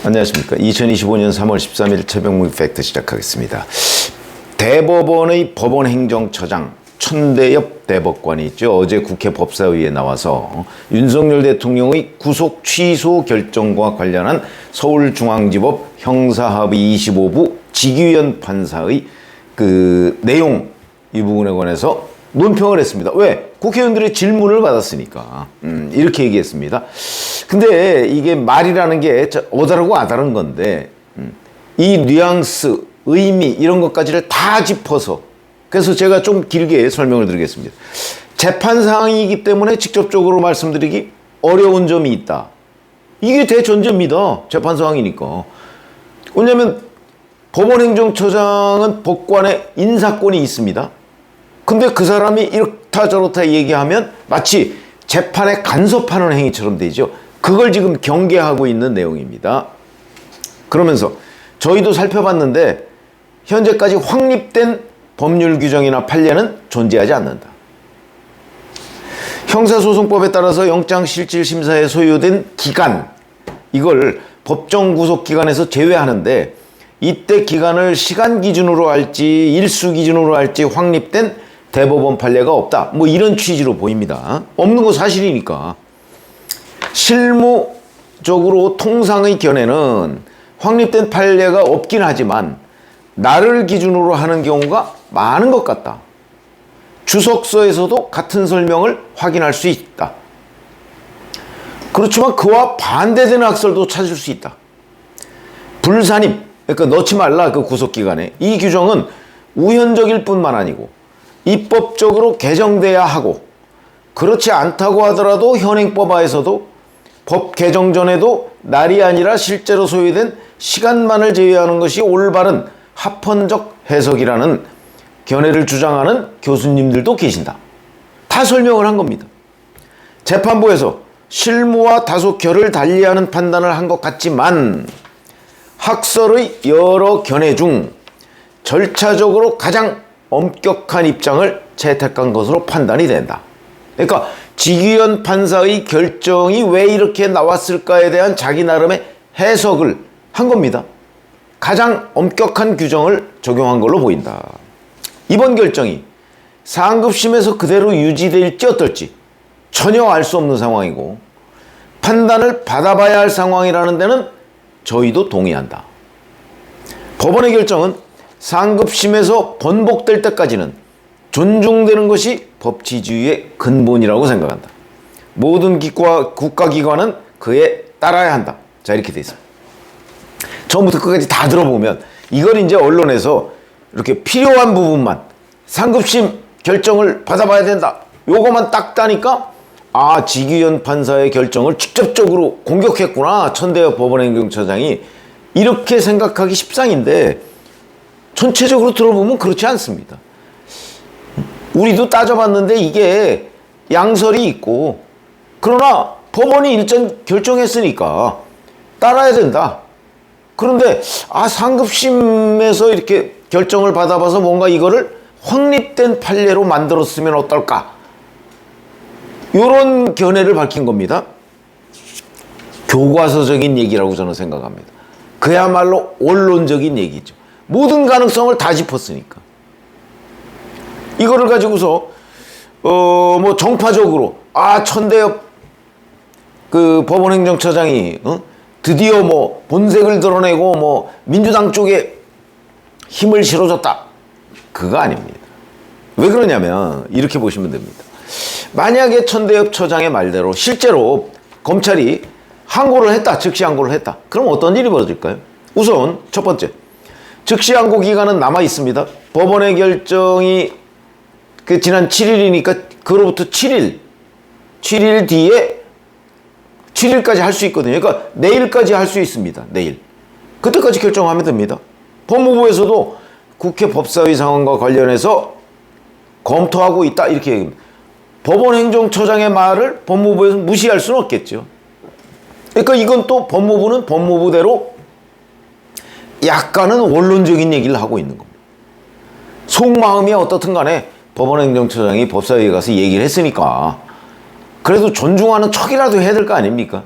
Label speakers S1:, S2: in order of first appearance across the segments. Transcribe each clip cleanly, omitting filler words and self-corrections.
S1: 안녕하십니까. 2025년 3월 13일 최병무 팩트 시작하겠습니다. 대법원의 법원행정처장 천대엽 대법관이 있죠. 어제 국회 법사위에 나와서 윤석열 대통령의 구속 취소 결정과 관련한 서울중앙지법 형사합의 25부 지규현 판사의 그 내용 이 부분에 관해서 논평을 했습니다. 왜? 국회의원들의 질문을 받았으니까. 이렇게 얘기했습니다. 근데 이게 말이라는 게 어다르고 아다른 건데 이 뉘앙스, 의미 이런 것까지를 다 짚어서 그래서 제가 좀 길게 설명을 드리겠습니다. 재판 사항이기 때문에 직접적으로 말씀드리기 어려운 점이 있다. 이게 대전제입니다. 재판 사항이니까. 왜냐하면 법원행정처장은 법관의 인사권이 있습니다. 근데 그 사람이 이렇다 저렇다 얘기하면 마치 재판에 간섭하는 행위처럼 되죠. 그걸 지금 경계하고 있는 내용입니다. 그러면서 저희도 살펴봤는데 현재까지 확립된 법률 규정이나 판례는 존재하지 않는다. 형사소송법에 따라서 영장실질심사에 소요된 기간, 이걸 법정 구속기간에서 제외하는데 이때 기간을 시간 기준으로 할지 일수 기준으로 할지 확립된 대법원 판례가 없다. 뭐 이런 취지로 보입니다. 없는 거 사실이니까. 실무적으로 통상의 견해는 확립된 판례가 없긴 하지만 나를 기준으로 하는 경우가 많은 것 같다. 주석서에서도 같은 설명을 확인할 수 있다. 그렇지만 그와 반대되는 학설도 찾을 수 있다. 불산입, 그러니까 넣지 말라 그 구속기간에. 이 규정은 우현적일 뿐만 아니고 입법적으로 개정돼야 하고 그렇지 않다고 하더라도 현행법하에서도 법 개정 전에도 날이 아니라 실제로 소요된 시간만을 제외하는 것이 올바른 합헌적 해석이라는 견해를 주장하는 교수님들도 계신다. 다 설명을 한 겁니다. 재판부에서 실무와 다소 결을 달리하는 판단을 한 것 같지만 학설의 여러 견해 중 절차적으로 가장 엄격한 입장을 채택한 것으로 판단이 된다. 그러니까 지규현 판사의 결정이 왜 이렇게 나왔을까에 대한 자기 나름의 해석을 한 겁니다. 가장 엄격한 규정을 적용한 걸로 보인다. 이번 결정이 상급심에서 그대로 유지될지 어떨지 전혀 알 수 없는 상황이고 판단을 받아봐야 할 상황이라는 데는 저희도 동의한다. 법원의 결정은 상급심에서 번복될 때까지는 존중되는 것이 법치주의의 근본이라고 생각한다. 모든 국가기관은 그에 따라야 한다. 자, 이렇게 돼 있습니다. 처음부터 끝까지 다 들어보면 이걸 이제 언론에서 이렇게 필요한 부분만 상급심 결정을 받아봐야 된다. 요거만 딱 따니까 아, 지규현 판사의 결정을 직접적으로 공격했구나. 천대엽 법원행정처장이 이렇게 생각하기 십상인데 전체적으로 들어보면 그렇지 않습니다. 우리도 따져봤는데 이게 양설이 있고 그러나 법원이 일단 결정했으니까 따라야 된다. 그런데 상급심에서 이렇게 결정을 받아봐서 뭔가 이거를 확립된 판례로 만들었으면 어떨까? 이런 견해를 밝힌 겁니다. 교과서적인 얘기라고 저는 생각합니다. 그야말로 원론적인 얘기죠. 모든 가능성을 다 짚었으니까. 이거를 가지고서 뭐 정파적으로 천대엽 그 법원행정처장이 드디어 뭐 본색을 드러내고 뭐 민주당 쪽에 힘을 실어줬다. 그거 아닙니다. 왜 그러냐면 이렇게 보시면 됩니다. 만약에 천대엽 처장의 말대로 실제로 검찰이 항고를 했다. 즉시 항고를 했다. 그럼 어떤 일이 벌어질까요? 우선 첫 번째, 즉시 항고 기간은 남아 있습니다. 법원의 결정이 그 지난 7일이니까 그로부터 7일 뒤에 7일까지 할 수 있거든요. 그러니까 내일까지 할 수 있습니다. 내일. 그때까지 결정하면 됩니다. 법무부에서도 국회 법사위 상황과 관련해서 검토하고 있다. 이렇게 얘기합니다. 법원행정처장의 말을 법무부에서 무시할 수는 없겠죠. 그러니까 이건 또 법무부는 법무부대로 약간은 원론적인 얘기를 하고 있는 겁니다. 속마음이 어떻든 간에 법원행정처장이 법사위에 가서 얘기를 했으니까 그래도 존중하는 척이라도 해야 될 거 아닙니까?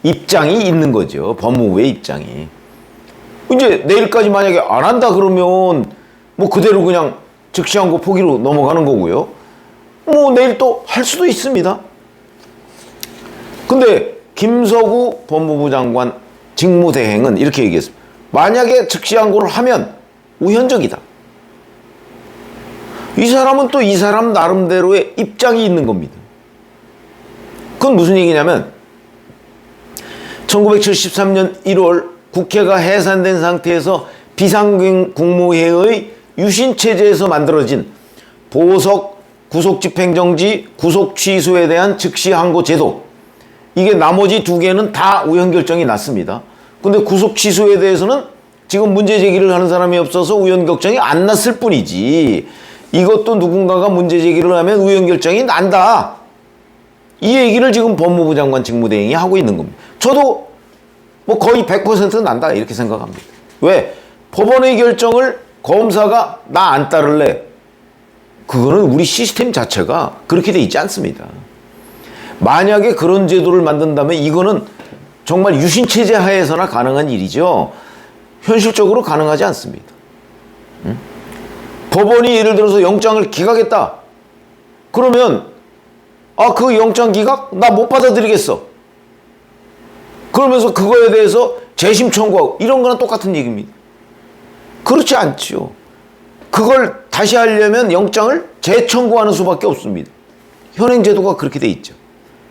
S1: 입장이 있는 거죠. 법무부의 입장이. 이제 내일까지 만약에 안 한다 그러면 뭐 그대로 그냥 즉시항고 포기로 넘어가는 거고요. 뭐 내일 또 할 수도 있습니다. 근데 김석우 법무부 장관 직무대행은 이렇게 얘기했습니다. 만약에 즉시항고를 하면 우현적이다. 이 사람은 또 이 사람 나름대로의 입장이 있는 겁니다. 그건 무슨 얘기냐면 1973년 1월 국회가 해산된 상태에서 비상국무회의 유신체제에서 만들어진 보석, 구속집행정지, 구속취소에 대한 즉시항고 제도, 이게 나머지 두 개는 다 우연결정이 났습니다. 근데 구속취소에 대해서는 지금 문제 제기를 하는 사람이 없어서 우연결정이 안 났을 뿐이지, 이것도 누군가가 문제 제기를 하면 우연결정이 난다, 이 얘기를 지금 법무부 장관 직무대행이 하고 있는 겁니다. 저도 뭐 거의 100% 난다 이렇게 생각합니다. 왜? 법원의 결정을 검사가 나 안 따를래, 그거는 우리 시스템 자체가 그렇게 돼 있지 않습니다. 만약에 그런 제도를 만든다면 이거는 정말 유신체제 하에서나 가능한 일이죠. 현실적으로 가능하지 않습니다. 응? 법원이 예를 들어서 영장을 기각했다. 그러면 그 영장 기각? 나 못 받아들이겠어. 그러면서 그거에 대해서 재심 청구하고 이런 거랑 똑같은 얘기입니다. 그렇지 않죠. 그걸 다시 하려면 영장을 재청구하는 수밖에 없습니다. 현행 제도가 그렇게 돼 있죠.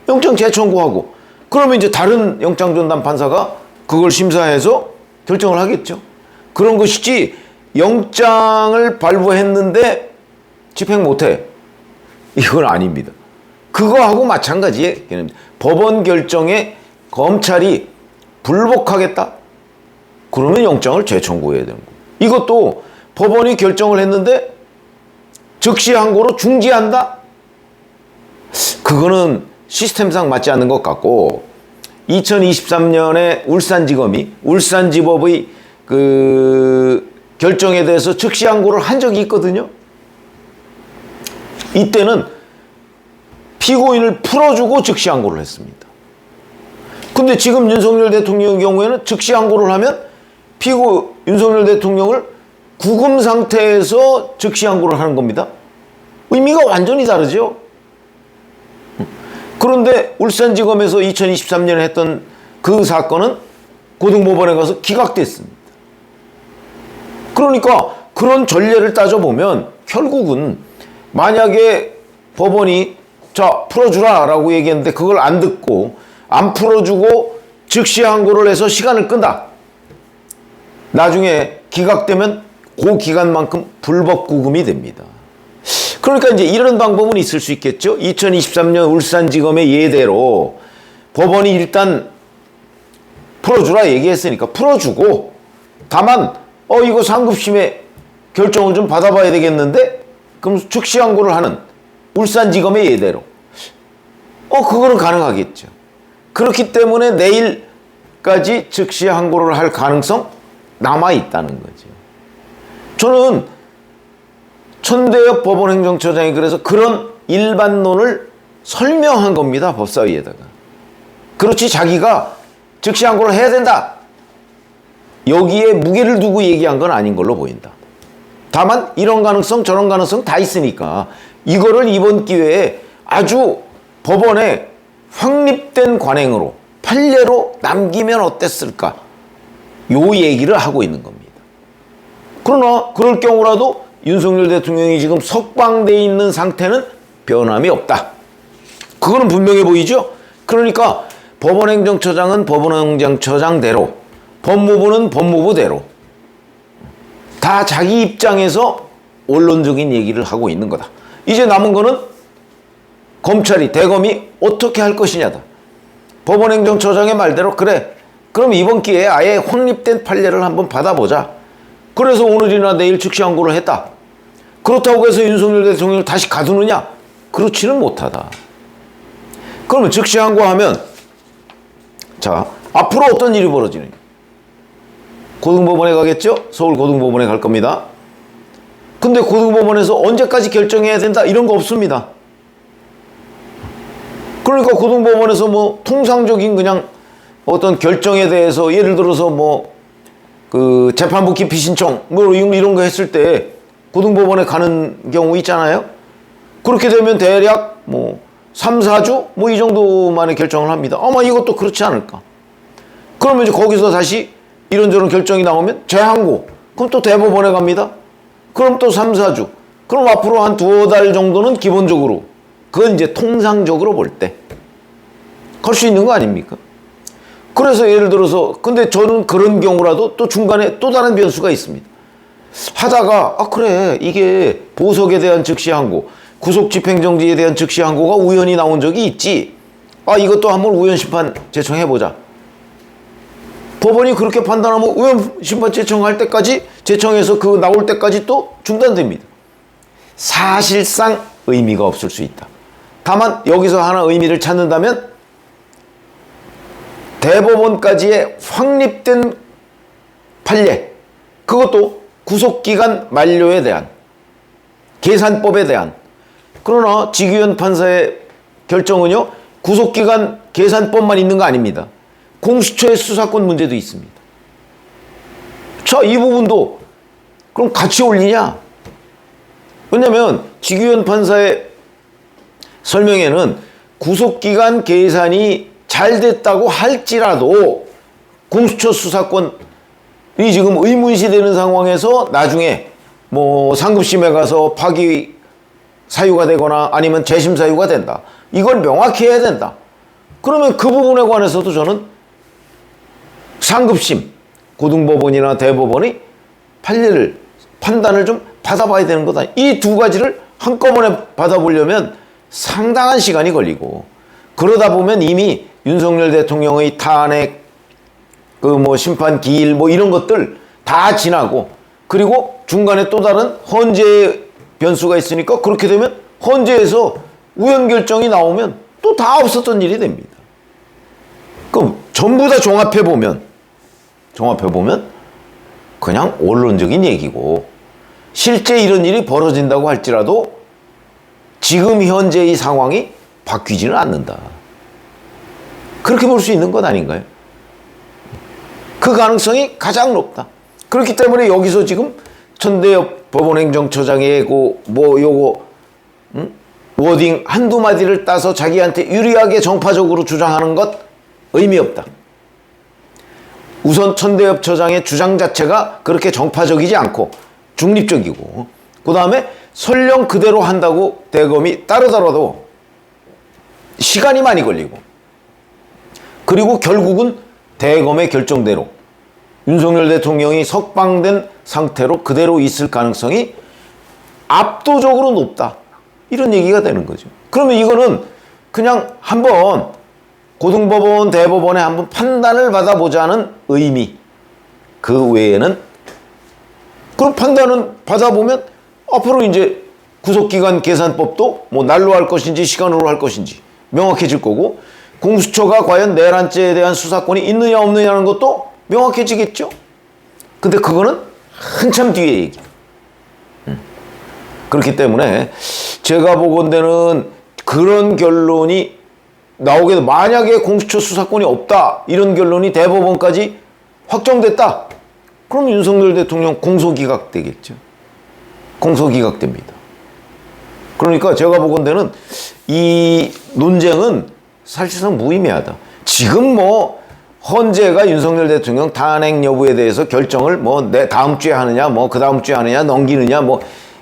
S1: 영장 재청구하고 그러면 이제 다른 영장 전담 판사가 그걸 심사해서 결정을 하겠죠. 그런 것이지 영장을 발부했는데 집행 못해, 이건 아닙니다. 그거하고 마찬가지의 개념입니다. 법원 결정에 검찰이 불복하겠다? 그러면 영장을 재청구해야 되는 거예요. 이것도 법원이 결정을 했는데 즉시항고로 중지한다? 그거는 시스템상 맞지 않는 것 같고, 2023년에 울산지검이 울산지법의 그 결정에 대해서 즉시항고를 한 적이 있거든요. 이때는 피고인을 풀어주고 즉시항고를 했습니다. 근데 지금 윤석열 대통령의 경우에는 즉시항고를 하면 윤석열 대통령을 구금 상태에서 즉시항고를 하는 겁니다. 의미가 완전히 다르죠. 그런데 울산지검에서 2023년에 했던 그 사건은 고등법원에 가서 기각됐습니다. 그러니까 그런 전례를 따져보면 결국은 만약에 법원이 자 풀어주라 라고 얘기했는데 그걸 안 듣고 안 풀어주고 즉시항고를 해서 시간을 끈다. 나중에 기각되면 그 기간만큼 불법 구금이 됩니다. 그러니까 이제 이런 방법은 있을 수 있겠죠. 2023년 울산지검의 예대로 법원이 일단 풀어주라 얘기했으니까 풀어주고, 다만 이거 상급심의 결정을 좀 받아봐야 되겠는데 그럼 즉시항고를 하는 울산지검의 예대로 그거는 가능하겠죠. 그렇기 때문에 내일까지 즉시항고를 할 가능성 남아있다는 거죠. 저는 천대엽 법원행정처장이 그래서 그런 일반론을 설명한 겁니다. 법사위에다가. 그렇지 자기가 즉시항고를 해야 된다, 여기에 무게를 두고 얘기한 건 아닌 걸로 보인다. 다만 이런 가능성 저런 가능성 다 있으니까 이거를 이번 기회에 아주 법원에 확립된 관행으로 판례로 남기면 어땠을까, 요 얘기를 하고 있는 겁니다. 그러나 그럴 경우라도 윤석열 대통령이 지금 석방돼 있는 상태는 변함이 없다. 그거는 분명해 보이죠? 그러니까 법원행정처장은 법원행정처장대로, 법무부는 법무부대로 다 자기 입장에서 원론적인 얘기를 하고 있는 거다. 이제 남은 거는 검찰이, 대검이 어떻게 할 것이냐다. 법원행정처장의 말대로 그래, 그럼 이번 기회에 아예 확립된 판례를 한번 받아보자. 그래서 오늘이나 내일 즉시항고를 했다. 그렇다고 해서 윤석열 대통령을 다시 가두느냐? 그렇지는 못하다. 그러면 즉시항고하면 자 앞으로 어떤 일이 벌어지느냐? 고등법원에 가겠죠? 서울 고등법원에 갈 겁니다. 근데 고등법원에서 언제까지 결정해야 된다 이런 거 없습니다. 그러니까 고등법원에서 뭐 통상적인 그냥 어떤 결정에 대해서 예를 들어서 뭐 그 재판부 기피 신청 뭐 이런 거 했을 때 고등법원에 가는 경우 있잖아요. 그렇게 되면 대략 뭐 3, 4주 뭐 이 정도만에 결정을 합니다. 아마 이것도 그렇지 않을까. 그러면 이제 거기서 다시 이런저런 결정이 나오면 재항고. 그럼 또 대법원에 갑니다. 그럼 또 3, 4주. 그럼 앞으로 한 2달 정도는 기본적으로 그건 이제 통상적으로 볼 때 갈 수 있는 거 아닙니까? 그래서 예를 들어서 근데 저는 그런 경우라도 또 중간에 또 다른 변수가 있습니다. 하다가 그래 이게 보석에 대한 즉시 항고 구속집행정지에 대한 즉시 항고가 우연히 나온 적이 있지. 이것도 한번 우연심판 제청해보자. 법원이 그렇게 판단하면 우연심판 제청할 때까지 제청해서 그 나올 때까지 또 중단됩니다. 사실상 의미가 없을 수 있다. 다만 여기서 하나 의미를 찾는다면 대법원까지의 확립된 판례, 그것도 구속기간 만료에 대한 계산법에 대한. 그러나 지규현 판사의 결정은요 구속기간 계산법만 있는 거 아닙니다. 공수처의 수사권 문제도 있습니다. 자, 이 부분도 그럼 같이 올리냐? 왜냐하면 지규현 판사의 설명에는 구속기간 계산이 잘 됐다고 할지라도 공수처 수사권이 지금 의문시 되는 상황에서 나중에 뭐 상급심에 가서 파기 사유가 되거나 아니면 재심 사유가 된다. 이걸 명확히 해야 된다. 그러면 그 부분에 관해서도 저는 상급심, 고등법원이나 대법원이 판단을 좀 받아봐야 되는 거다. 이 두 가지를 한꺼번에 받아보려면 상당한 시간이 걸리고 그러다 보면 이미 윤석열 대통령의 탄핵, 심판 기일 이런 것들 다 지나고 그리고 중간에 또 다른 헌재 변수가 있으니까 그렇게 되면 헌재에서 우연 결정이 나오면 또 다 없었던 일이 됩니다. 그럼 전부 다 종합해보면 그냥 원론적인 얘기고 실제 이런 일이 벌어진다고 할지라도 지금 현재의 상황이 바뀌지는 않는다. 그렇게 볼 수 있는 것 아닌가요? 그 가능성이 가장 높다. 그렇기 때문에 여기서 지금 천대엽 법원행정처장의 워딩 한두 마디를 따서 자기한테 유리하게 정파적으로 주장하는 것 의미 없다. 우선 천대엽 처장의 주장 자체가 그렇게 정파적이지 않고 중립적이고 그 다음에 설령 그대로 한다고 대검이 따르더라도 시간이 많이 걸리고 그리고 결국은 대검의 결정대로 윤석열 대통령이 석방된 상태로 그대로 있을 가능성이 압도적으로 높다. 이런 얘기가 되는 거죠. 그러면 이거는 그냥 한번 고등법원, 대법원에 한번 판단을 받아보자는 의미. 그 외에는 그런 판단은 받아보면 앞으로 이제 구속기간 계산법도 날로 할 것인지 시간으로 할 것인지 명확해질 거고 공수처가 과연 내란죄에 대한 수사권이 있느냐 없느냐는 것도 명확해지겠죠. 근데 그거는 한참 뒤의 얘기. 그렇기 때문에 제가 보건대는 그런 결론이 나오게 만약에 공수처 수사권이 없다 이런 결론이 대법원까지 확정됐다. 그럼 윤석열 대통령 공소기각되겠죠. 공소기각됩니다. 그러니까 제가 보건대는 이 논쟁은 사실상 무의미하다. 지금 헌재가 윤석열 대통령 탄핵 여부에 대해서 결정을 내 다음 주에 하느냐, 그 다음 주에 하느냐, 넘기느냐,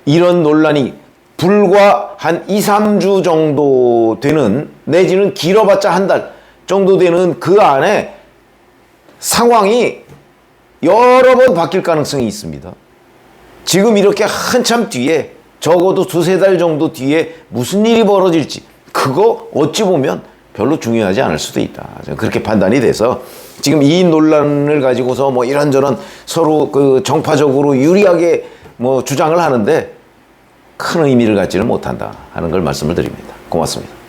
S1: 이런 논란이 불과 한 2, 3주 정도 되는 내지는 길어봤자 한 달 정도 되는 그 안에 상황이 여러 번 바뀔 가능성이 있습니다. 지금 이렇게 한참 뒤에 적어도 2, 3달 정도 뒤에 무슨 일이 벌어질지 그거 어찌 보면 별로 중요하지 않을 수도 있다. 그렇게 판단이 돼서 지금 이 논란을 가지고서 이런저런 서로 정파적으로 유리하게 주장을 하는데 큰 의미를 갖지는 못한다 하는 걸 말씀을 드립니다. 고맙습니다.